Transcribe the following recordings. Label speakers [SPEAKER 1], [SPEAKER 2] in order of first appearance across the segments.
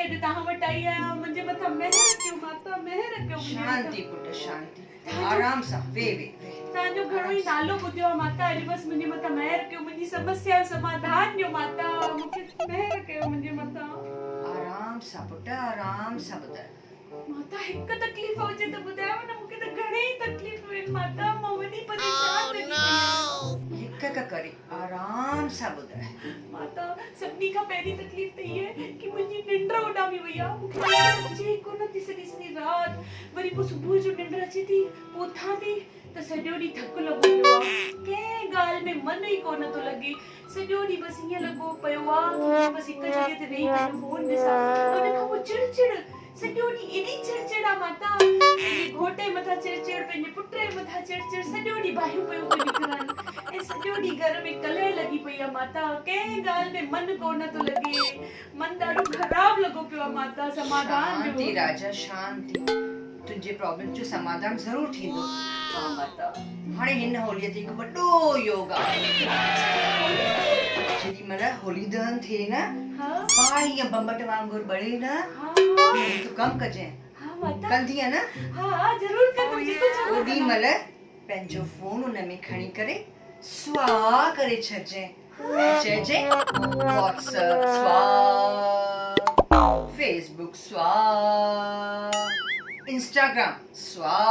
[SPEAKER 1] अॼु तव्हां वटि आई आहियां मुंहिंजे मथां महिर कयो माता महिर कयो
[SPEAKER 2] शांति पुट शांति आराम सां वे
[SPEAKER 1] तव्हांजो घणो ई नालो ॿुधियो आहे माता अॼु बसि मुंहिंजे मथां महिर कयो मुंहिंजी समस्या जो समाधान ॾियो माता मूंखे महिर कयो मुंहिंजे मथां
[SPEAKER 2] आराम सां पुट आराम सां ॿुधाए
[SPEAKER 1] माता हिकु तकलीफ़ हुजे त ॿुधायो न मूंखे त घणेई तकलीफ़ूं आहिनि माता मां वॾी परेशान लॻी पई आहियां
[SPEAKER 2] हिक हिक करे आराम सां ॿुधाए
[SPEAKER 1] माता सभिनी खां पहिरीं तकलीफ़ त इहा आहे कि मुंहिंजी निंड उॾामी वई आहे मूंखे निंड अचे कोन थी सॼी राति वरी पोइ सुबुह जो निंड अचे थी पोइ उथां थी त सॼो ॾींहुं थकु लॻो पियो आहे कंहिं ॻाल्हि में मन ई कोन थो लॻे सॼो ॾींहुं बसि ईअं लॻो पियो आहे कि बसि हिकु जॻह ते वेही पंहिंजो फोन ॾिसां उन खां पोइ चिड़चिड़ सॼो ॾींहुं एॾी चिड़चिड़ आहे माता पंहिंजे घोट जे मथां चिड़चिड़ पंहिंजे पुट जे मथां चिड़चिड़ सॼो ॾींहुं बाहियूं पियूं पियूं निकिरनि ऐं सॼो ॾींहुं घर में कलह लॻी पई आहे माता कंहिं ॻाल्हि में मन कोन थो लॻे मन ॾाढो ख़राबु लॻो पियो आहे माता समाधान
[SPEAKER 2] शांति
[SPEAKER 1] ॾियो
[SPEAKER 2] राजा शांति तुंहिंजे प्रॉब्लम जो समाधान ज़रूर थींदो
[SPEAKER 1] हा माता
[SPEAKER 2] हाणे हिन होलीअ ते हिकु वॾो योग आहे जेॾी महिल होली दहन थिए न
[SPEAKER 1] हा
[SPEAKER 2] पाण ईअं बम्बट वांगुरु ॿरे न
[SPEAKER 1] हा
[SPEAKER 2] तूं कमु कजांइ
[SPEAKER 1] हा माता
[SPEAKER 2] कंदीअ न
[SPEAKER 1] हा ज़रूर कंदमि जेको चवंदा
[SPEAKER 2] ओॾी महिल पंहिंजो फोन उन में खणी करे स्वाह करे छॾिजांइ चइजांइ व्हाट्सएप स्वाह फेसबुक स्वाह इंस्टाग्राम स्वाह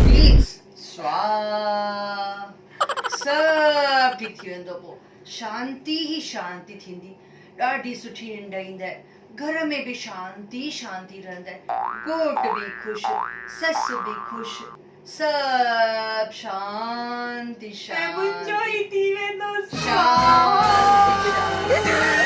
[SPEAKER 2] रील्स स्वाह सभु ठीक थी वेंदो पोइ शांती ई शांति थींदी ॾाढी सुठी निंड ईंदइ घर में भी शांति शांति रहंदा घोट भी खुश सस भी खुश सब शांति
[SPEAKER 1] ऐं मुंहिंजो
[SPEAKER 2] शांति
[SPEAKER 1] ई थी वेंदो
[SPEAKER 2] शांति शांति